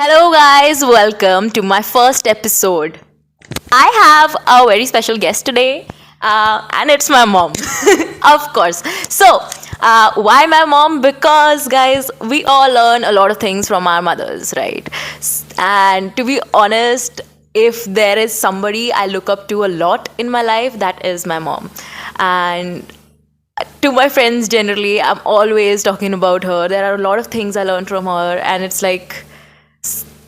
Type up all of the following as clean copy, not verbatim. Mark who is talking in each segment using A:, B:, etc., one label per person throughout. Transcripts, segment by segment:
A: Hello, guys, welcome to my first episode. I have a very special guest today, and it's my mom, of course. Why my mom? Because, guys, we all learn a lot of things from our mothers, right? And to be honest, if there is somebody I look up to a lot in my life, that is my mom. And to my friends generally, I'm always talking about her. There are a lot of things I learned from her, and it's like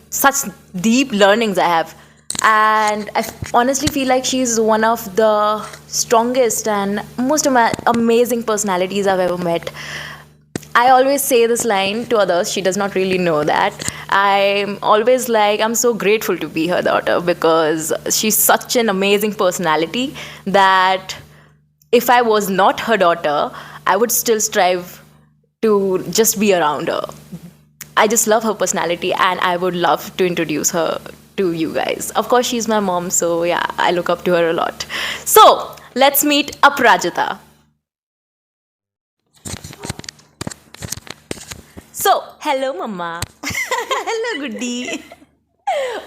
A: such deep learnings I have. And I honestly feel like she's one of the strongest and most amazing personalities I've ever met. I always say this line to others. She does not really know that. I'm always like, I'm so grateful to be her daughter because she's such an amazing personality that if I was not her daughter, I would still strive to just be around her. I just love her personality and I would love to introduce her to you guys. Of course, she's my mom, so yeah, I look up to her a lot. So, let's meet Aprajita. So, hello, Mama.
B: Hello Guddi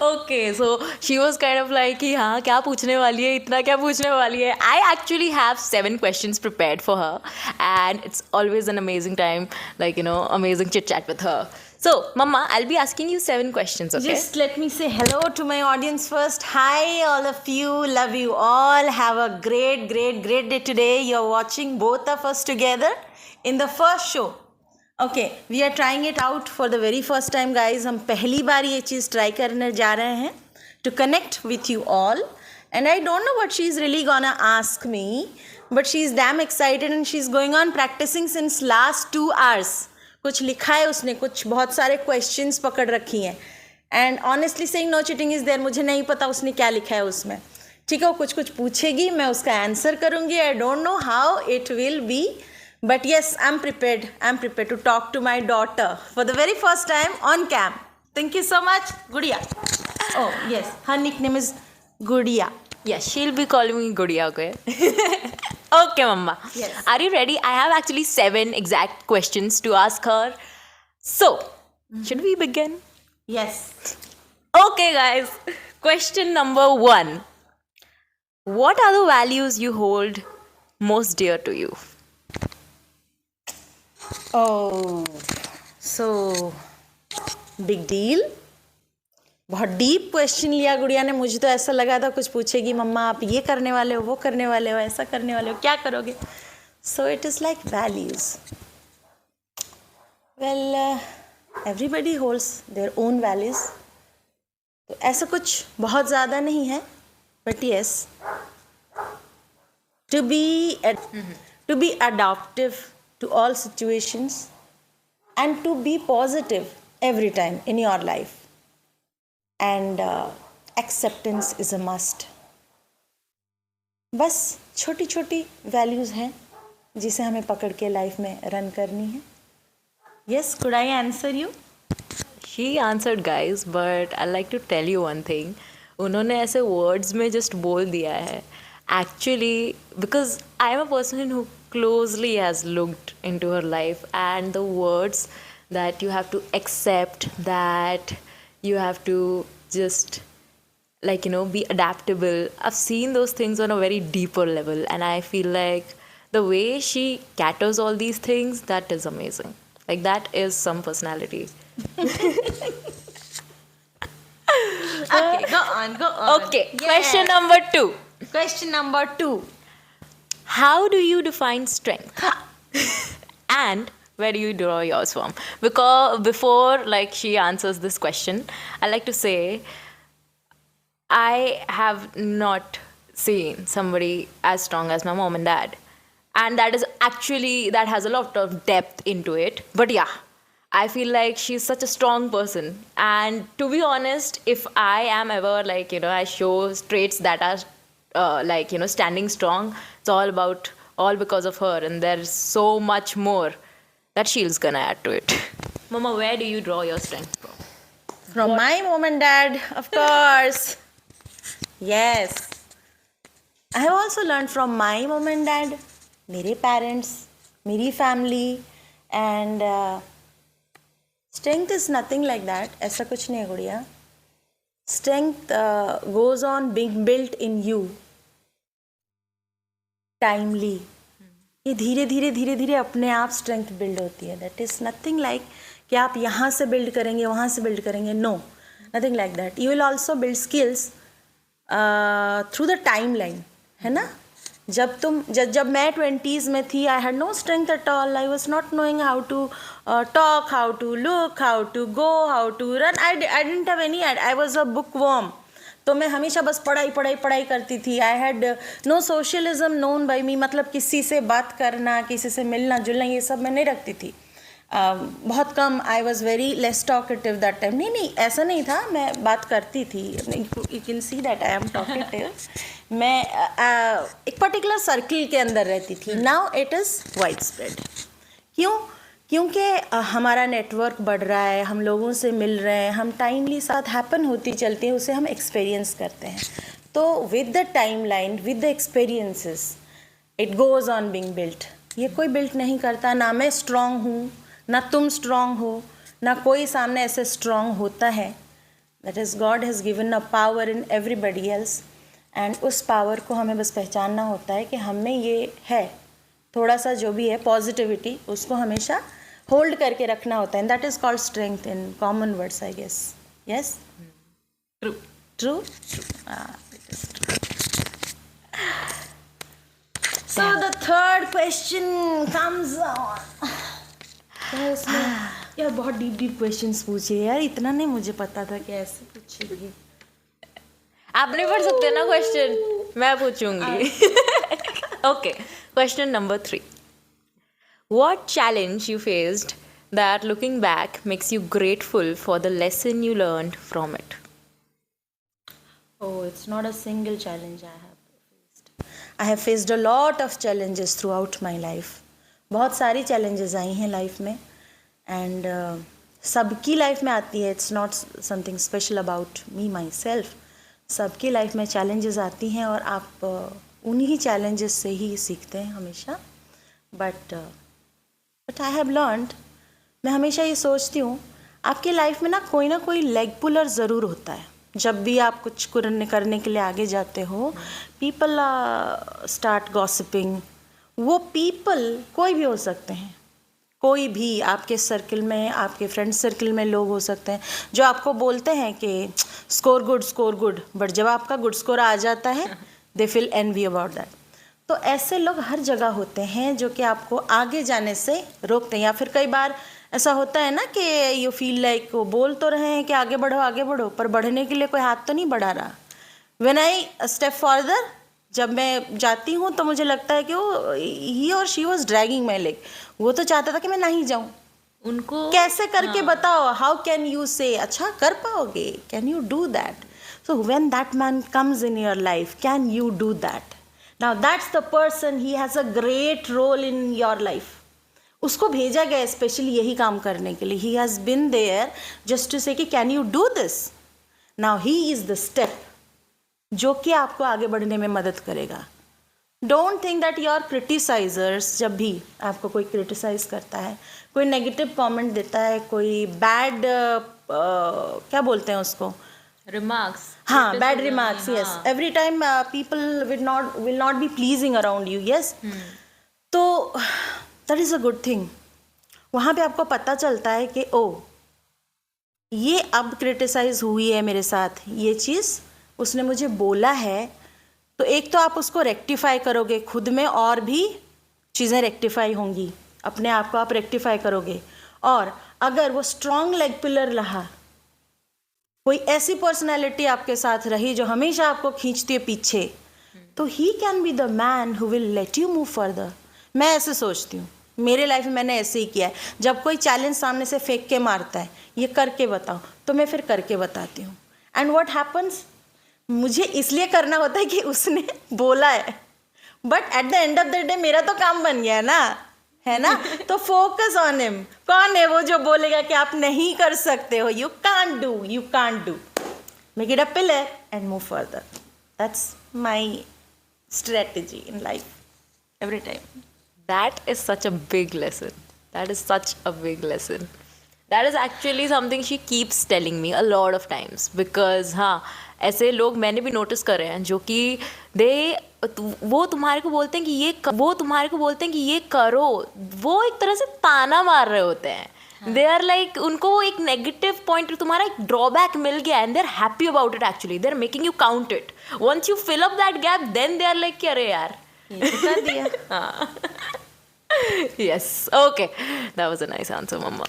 A: Okay, so she was kind of like कि हाँ क्या पूछने वाली है इतना क्या पूछने वाली है. I actually have 7 questions prepared for her, and it's always an amazing time, like amazing chit chat with her. So, Mama, I'll be asking you 7 questions, okay?
B: Just let me say hello to my audience first. Hi, all of you. Love you all. Have a great day today. You're watching both of us together in the first show. Okay, we are trying it out for the very first time, guys. हम पहली बार ये चीज़ try करने जा रहे हैं to connect with you all. And I don't know what she's really gonna ask me, but she's damn excited and she's going on practicing since last 2 hours. कुछ लिखा है उसने, कुछ बहुत सारे क्वेश्चंस पकड़ रखी हैं. And honestly saying no cheating is there. मुझे नहीं पता उसने क्या लिखा है उसमें. ठीक है, वो कुछ पूछेगी, मैं उसका आंसर करूँगी. I don't know how it will be, but yes I am prepared to talk to my daughter for the very first time on cam. Thank you so much Gudiya. Oh yes, her nickname is Gudiya.
A: Yes, she'll be calling me Gudiya, okay? Okay, Mama.
B: Yes.
A: Are you ready? I have actually 7 exact questions to ask her. So, should we begin?
B: Yes.
A: Okay, guys. Question number 1. What are the values you hold most dear to you?
B: Oh so big deal. बहुत deep question लिया गुड़िया ने. मुझे तो ऐसा लगा था कुछ पूछेगी, मम्मा आप ये करने वाले हो, वो करने वाले हो, ऐसा करने वाले हो, क्या करोगे. So it is like values. Well everybody holds their own values. तो ऐसा कुछ बहुत ज़्यादा नहीं है, but yes to be adaptive to all situations and to be positive every time in your life. And acceptance is a must. बस छोटी छोटी वैल्यूज़ हैं जिसे हमें पकड़ के लाइफ में रन करनी है. Yes, could I answer you?
A: She answered, guys, but I like to tell you one thing. उन्होंने ऐसे words में just बोल दिया है. Actually, because I am a person who closely has looked into her life, and the words that you have to accept, that you have to just be adaptable. I've seen those things on a very deeper level, and I feel like the way she caters all these things, that is amazing. Like that is some personality.
B: Okay, go on.
A: Okay,
B: Yes.
A: question number 2.
B: Question number 2.
A: How do you define strength? And where do you draw yours from? Because before she answers this question, I like to say I have not seen somebody as strong as my mom and dad. And that has a lot of depth into it. But yeah, I feel like she's such a strong person. And to be honest, if I am ever I show traits that are standing strong, it's all because of her. And there's so much more that she's gonna add to it. Mama, where do you draw your strength from?
B: From my mom and dad, of course. Yes. I have also learned from my mom and dad, मेरे parents, मेरी family, and strength is nothing like that, ऐसा कुछ नहीं है गुड़िया. Strength goes on being built in you timely. ये धीरे धीरे धीरे धीरे अपने आप स्ट्रेंथ बिल्ड होती है. दैट इज नथिंग लाइक कि आप यहाँ से बिल्ड करेंगे वहाँ से बिल्ड करेंगे. No, nothing like that. You will also build skills through the time line, है ना. जब मैं 20s में थी, I had no strength at all. I was not knowing how to talk, how to look, how to go, how to run. I didn't have any. I was a bookworm. तो मैं हमेशा बस पढ़ाई पढ़ाई पढ़ाई करती थी. I had no socialism known bye मी. मतलब किसी से बात करना, किसी से मिलना जुलना, ये सब मैं नहीं रखती थी. बहुत कम. I was very less talkative that time. नहीं, ऐसा नहीं था, मैं बात करती थी. You can see that I am talkative. मैं एक पर्टिकुलर सर्किल के अंदर रहती थी. Now it is wide spread. क्योंकि हमारा नेटवर्क बढ़ रहा है, हम लोगों से मिल रहे हैं, हम टाइमली साथ हैपन होती चलती है, उसे हम एक्सपीरियंस करते हैं. तो with the time line, with the experiences, it goes on being built. ये कोई बिल्ट नहीं करता. ना मैं स्ट्रांग हूँ, ना तुम स्ट्रांग हो, ना कोई सामने ऐसे स्ट्रांग होता है. That is God has given a power in everybody else. And उस पावर को हमें बस पहचानना होता है कि हम में ये है. थोड़ा सा जो भी है पॉजिटिविटी, उसको हमेशा होल्ड करके रखना होता है. And that is called strength in common words, I guess. Yes,
A: true.
B: True. So the third question comes on. तो इसमें यार बहुत डीप क्वेश्चंस पूछे यार. इतना नहीं मुझे पता था कि ऐसे पूछेगी.
A: आप नहीं पढ़ सकते ना क्वेश्चन, मैं पूछूंगी. Okay, question number 3. What challenge you faced that looking back makes you grateful for the lesson you learned from it?
B: Oh, it's not a single challenge I have faced. I have faced a lot of challenges throughout my life. बहुत सारी challenges आई हैं life में. And सबकी life में आती है. It's not something special about me my self. सबकी life में challenges आती हैं और आप उन्हीं challenges से ही सीखते हैं हमेशा. बट आई हैव लर्नड, मैं हमेशा ये सोचती हूँ, आपकी लाइफ में ना कोई लेग पुलर ज़रूर होता है. जब भी आप कुछ करने के लिए आगे जाते हो, पीपल स्टार्ट गॉसिपिंग. वो पीपल कोई भी हो सकते हैं. कोई भी आपके सर्कल में, आपके फ्रेंड सर्कल में लोग हो सकते हैं जो आपको बोलते हैं कि स्कोर गुड. बट जब आपका गुड स्कोर आ जाता है, they feel envy about that. तो ऐसे लोग हर जगह होते हैं जो कि आपको आगे जाने से रोकते हैं. या फिर कई बार ऐसा होता है ना कि यू फील लाइक वो बोल तो रहे हैं कि आगे बढ़ो, पर बढ़ने के लिए कोई हाथ तो नहीं बढ़ा रहा. व्हेन आई स्टेप फर्दर, जब मैं जाती हूँ तो मुझे लगता है कि वो ही और she was dragging my leg. वो तो चाहता था कि मैं नहीं जाऊँ.
A: उनको
B: कैसे करके बताओ, हाउ कैन यू से अच्छा कर पाओगे, can you do that. So when that man comes in your life, can you do that. Now that's the person, he has a great role in your life. उसको भेजा गया specially यही काम करने के लिए. He has been there just to say कि can you do this. Now he is the step जो कि आपको आगे बढ़ने में मदद करेगा. Don't think that your criticizers, जब भी आपको कोई क्रिटिसाइज करता है, कोई नेगेटिव कमेंट देता है, कोई बैड क्या बोलते हैं उसको,
A: remarks.
B: हाँ, bad remarks. Yes, every time people will not be pleasing around you. Yes, तो that is a good thing. वहाँ पे आपको पता चलता है कि ओ, ये अब क्रिटिसाइज हुई है मेरे साथ, ये चीज़ उसने मुझे बोला है. तो एक तो आप उसको रेक्टिफाई करोगे खुद में, और भी चीज़ें रेक्टिफाई होंगी. अपने आप को आप रेक्टिफाई करोगे. और अगर वो स्ट्रॉन्ग लेग पिलर रहा, कोई ऐसी पर्सनैलिटी आपके साथ रही जो हमेशा आपको खींचती है पीछे, तो he can be the man who will let you move further. मैं ऐसे सोचती हूँ. मेरे लाइफ में मैंने ऐसे ही किया है. जब कोई चैलेंज सामने से फेंक के मारता है, ये करके बताओ, तो मैं फिर करके बताती हूँ. एंड व्हाट हैपन्स, मुझे इसलिए करना होता है कि उसने बोला है. But at the end of the day मेरा तो काम बन गया है ना. तो फोकस ऑन हिम. कौन है वो जो बोलेगा कि आप नहीं कर सकते हो, you can't do. Make it a pillar and move further. That's my strategy in life every time.
A: That is such a big lesson. That is actually something she keeps telling me a lot of times because हाँ ऐसे लोग मैंने भी notice करे हैं जो कि वो तुम्हारे को बोलते हैं कि ये करो, वो एक तरह से ताना मार रहे होते हैं. दे आर लाइक उनको एक नेगेटिव पॉइंट, तुम्हारा एक ड्रॉबैक मिल गया and they are happy about it. Actually they are making you count it. Once you fill up that gap then they are like कि अरे यार
B: कर दिया.
A: हाँ. Yes. Okay. That was a nice answer, Mama.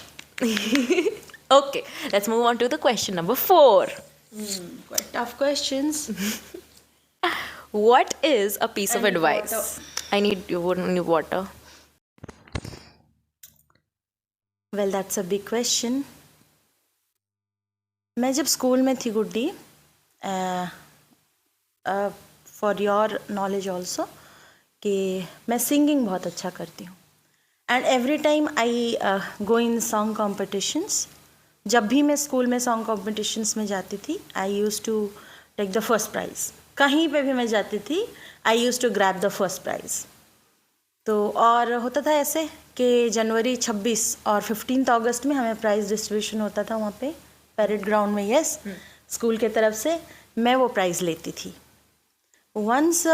A: Okay. Let's move on to the question number 4.
B: Quite tough questions.
A: What is a piece of
B: I need
A: advice?
B: water.
A: I need your water.
B: Well, that's a big question. मैं जब school में थी गुड्डी, for your knowledge also, कि मैं singing बहुत अच्छा करती हूँ. And every time I go in song competitions. जब भी मैं स्कूल में सॉन्ग कॉम्पिटिशन्स में जाती थी, I used to take the first prize. कहीं पे भी मैं जाती थी, I used to grab the first prize. तो और होता था ऐसे कि जनवरी 26 और 15 अगस्त में हमें प्राइज़ डिस्ट्रीब्यूशन होता था वहाँ पे पैरेड ग्राउंड में. यस, स्कूल के तरफ से मैं वो प्राइज़ लेती थी. Once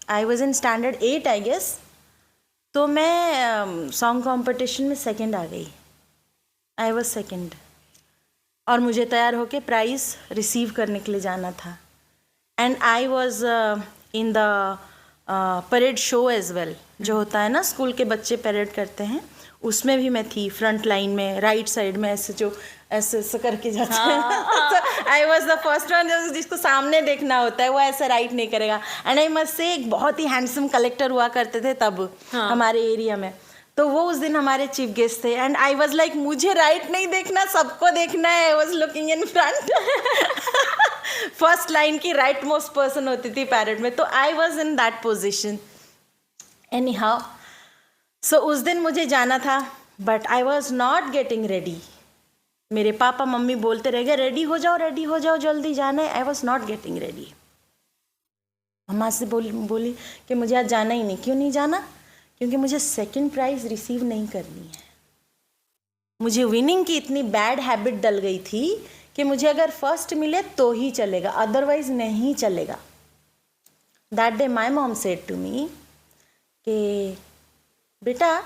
B: I was in standard 8 I guess, तो मैं सॉन्ग कॉम्पिटिशन में सेकंड आ गई. आई वॉज सेकंड और मुझे तैयार होके प्राइज़ रिसीव करने के लिए जाना था. And I was in the parade show as well, जो होता है ना स्कूल के बच्चे परेड करते हैं, उसमें भी मैं थी फ्रंट लाइन में, राइट साइड में, ऐसे जो ऐसे करके जाते हैं. I was the first one जिसको सामने देखना होता है, वो ऐसे राइट नहीं करेगा. एंड आई मस्ट से एक बहुत ही हैंडसम कलेक्टर हुआ करते थे तब हमारे एरिया में, तो वो उस दिन हमारे चीफ गेस्ट थे. एंड आई वॉज लाइक मुझे राइट नहीं देखना, सबको देखना है. I was looking in front. First line की राइट मोस्ट पर्सन होती थी पैरेड में, तो I was in that position. Anyhow, so उस दिन मुझे जाना था, but I was not getting ready. मेरे पापा मम्मी बोलते रह गए रेडी हो जाओ जल्दी जाना है. I was not getting ready. मम्मा से बोली कि मुझे आज जाना ही नहीं. क्यों नहीं जाना? क्योंकि मुझे सेकंड प्राइज़ रिसीव नहीं करनी है. मुझे विनिंग की इतनी बैड हैबिट डल गई थी कि मुझे अगर फर्स्ट मिले तो ही चलेगा, अदरवाइज नहीं चलेगा. That day my mom said to me कि बेटा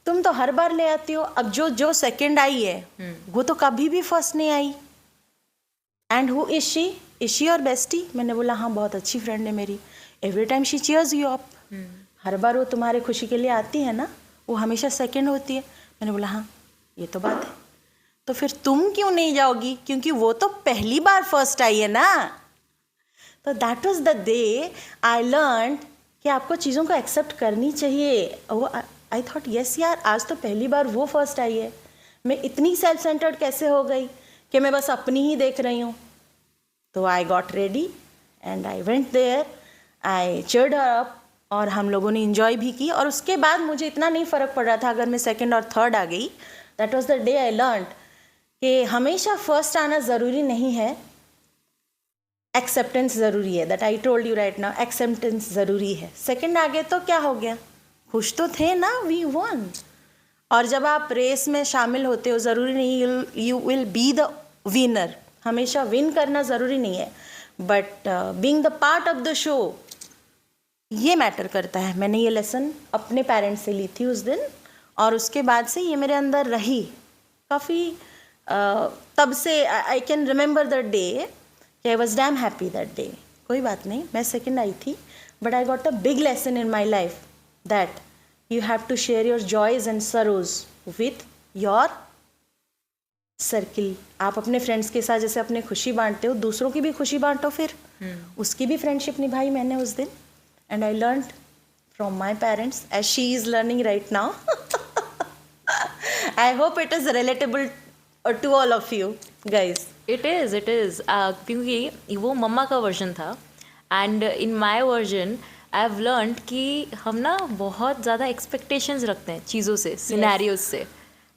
B: तुम तो हर बार ले आती हो, अब जो सेकंड आई है वो तो कभी भी फर्स्ट नहीं आई. And who is she? Is she your bestie? मैंने बोला हाँ, बहुत अच्छी फ्रेंड है मेरी. Every time she cheers you up. हर बार वो तुम्हारे खुशी के लिए आती है ना, वो हमेशा सेकंड होती है. मैंने बोला हाँ, ये तो बात है. तो फिर तुम क्यों नहीं जाओगी? क्योंकि वो तो पहली बार फर्स्ट आई है ना. तो that was the day I learn कि आपको चीज़ों को एक्सेप्ट करनी चाहिए. वो आई थॉट यस यार, आज तो पहली बार वो फर्स्ट आई है. मैं इतनी सेल्फ सेंटर्ड कैसे हो गई कि मैं बस अपनी ही देख रही हूँ. तो I got ready and I went there. I cheered her up और हम लोगों ने इन्जॉय भी की. और उसके बाद मुझे इतना नहीं फ़र्क पड़ रहा था अगर मैं सेकंड और थर्ड आ गई. That was the day I learn कि हमेशा फर्स्ट आना ज़रूरी नहीं है, एक्सेप्टेंस ज़रूरी है. That I told you right now, acceptance ज़रूरी है. सेकंड आ गए तो क्या हो गया, खुश तो थे ना, वी वन. और जब आप रेस में शामिल होते हो, ज़रूरी नहीं you will be the winner. हमेशा विन करना ज़रूरी नहीं है, but being the part of the show ये मैटर करता है. मैंने ये लेसन अपने पेरेंट्स से ली थी उस दिन, और उसके बाद से ये मेरे अंदर रही काफ़ी. तब से I can remember the day कि I was damn happy that day. कोई बात नहीं, मैं सेकंड आई थी, but I got a big lesson in my life that you have to share your joys and sorrows with your circle. आप अपने friends के साथ जैसे अपनी खुशी बांटते हो, दूसरों की भी खुशी बांटो. फिर उसकी भी फ्रेंडशिप निभाई मैंने उस दिन. And I learned from my parents as she is learning right now. I hope it is relatable to all of you guys.
A: It is. क्योंकि वो मम्मा का वर्जन था and in my version I have learned कि हम ना बहुत ज़्यादा expectations रखते हैं चीज़ों से, सिनेरियोज से,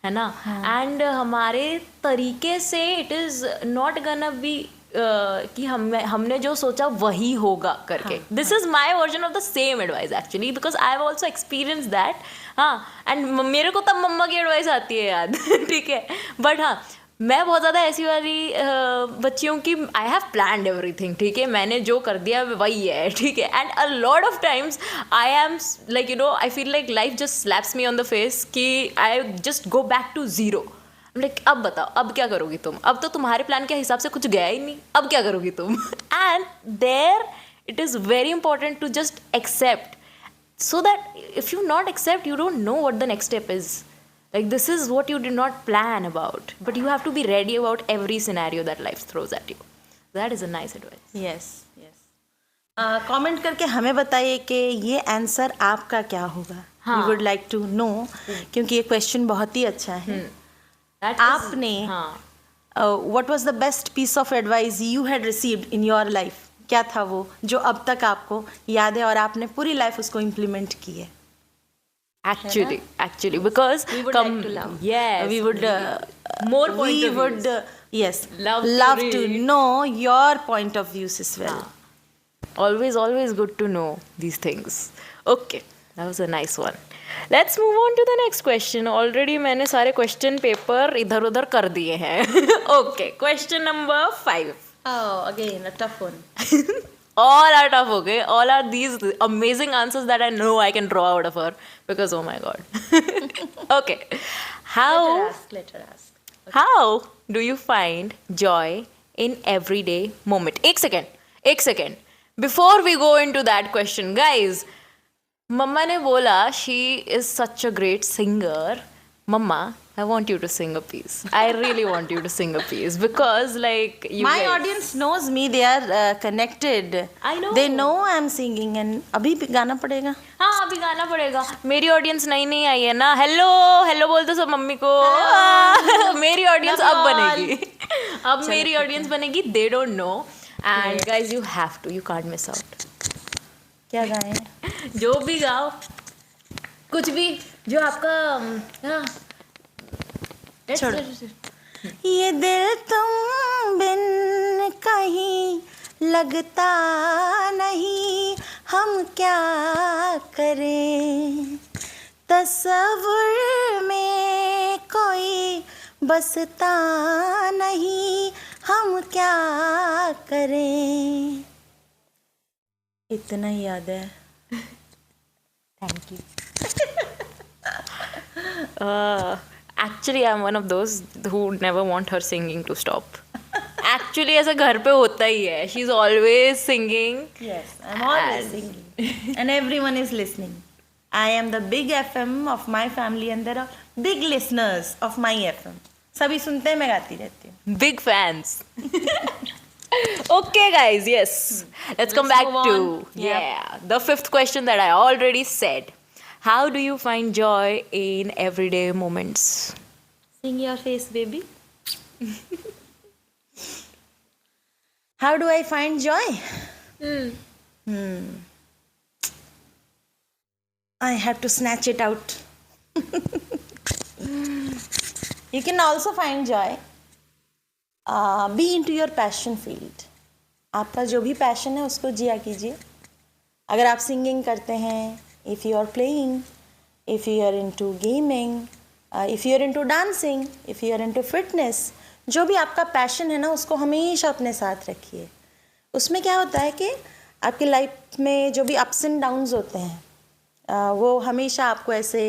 A: है ना. एंड हमारे तरीके से it is not gonna be कि हमने जो सोचा वही होगा करके. This is my version of the same advice actually, because I have also experience that. हाँ, एंड मेरे को तब मम्मा की एडवाइस आती है याद. ठीक है, बट हाँ, मैं बहुत ज़्यादा ऐसी वाली बच्ची हूँ कि आई हैव प्लान्ड एवरीथिंग. ठीक है, मैंने जो कर दिया वही है. ठीक है, and a lot of times I am like I feel like life just slaps me on the face कि I just go back to zero. Like अब बताओ, अब क्या करोगी तुम? अब तो तुम्हारे प्लान के हिसाब से कुछ गया ही नहीं, अब क्या करोगी तुम? And there it is very important to just accept, so that if you not accept, you don't know what the next step is. Like, this is what you did not plan about, but you have to be ready about every scenario that life throws at you. That is a nice advice.
B: Yes yes. Comment करके हमें बताइए कि ये answer आपका क्या होगा. We would like to know, क्योंकि ये क्वेश्चन बहुत ही अच्छा है. आपने what was the best piece of advice you had received in your life? क्या था वो जो अब तक आपको याद है और आपने पूरी लाइफ उसको इम्प्लीमेंट की है?
A: Actually, because
B: we would like to love.
A: Yes,
B: we would
A: more point
B: we
A: of
B: would
A: views.
B: Yes,
A: love
B: to know your point of views as well.
A: Always good to know these things. Okay, that was a nice one. Let's move on to the next question. Already मैंने सारे question paper इधर उधर कर दिए हैं. Okay, question number 5.
B: Oh, again a tough one.
A: All are tough, okay? All are these amazing answers that I know I can draw out of her because, oh my god. Okay.
B: Let her ask. Okay.
A: How do you find joy in everyday moment? एक second. Before we go into that question, guys, Mama ने बोला she is such a great singer. Mama, I want you to sing a piece. I really want you to sing a piece because, like, you
B: my
A: guys,
B: audience knows me. They are connected.
A: I know.
B: They know I'm singing, and अभी भी गाना पड़ेगा.
A: हाँ, अभी गाना पड़ेगा. मेरी audience नई आई है ना. हेलो बोल दो सब मम्मी को. मेरी ऑडियंस अब बनेगी. अब मेरी ऑडियंस बनेगी. They don't know, and guys, you have to. You can't miss out.
B: क्या गाएं?
A: जो भी गाओ, कुछ भी जो आपका. हाँ,
B: छोड़ो. ये दिल तुम बिन कहीं लगता नहीं, हम क्या करें? तस्वुर में कोई बसता नहीं, हम क्या करें? इतना ही याद है.
A: Thank you. Actually, I'm one of those who never want her singing to stop. Actually, ऐसा घर पे होता ही है. She's always singing.
B: Yes, I'm always singing. And everyone is listening. I am the big FM of my family and there are big listeners of my FM. सभी सुनते हैं, मैं गाती रहती हूँ.
A: Big fans. Okay, guys, yes. Let's come back
B: move
A: to
B: on.
A: the 5th question that I already said. How do you find joy in everyday moments?
B: Sing your face, baby. How do I find joy? I have to snatch it out. You can also find joy. Be into your passion field. आपका जो भी passion है उसको जिया कीजिए. अगर आप singing करते हैं, if you are playing, if you are into gaming, if you are into dancing, if you are into fitness, जो भी आपका पैशन है ना उसको हमेशा अपने साथ रखिए. उसमें क्या होता है कि आपकी लाइफ में जो भी अप्स एंड डाउन्स होते हैं वो हमेशा आपको ऐसे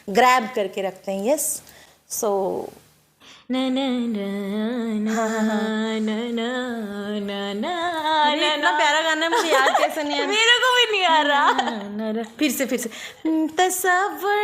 B: ग्रैब करके रखते हैं. यस, सो इतना प्यारा गाना है, मुझे याद कैसे नहीं आ रहा.
A: मेरे को भी नहीं आ रहा.
B: फिर से तस्वुर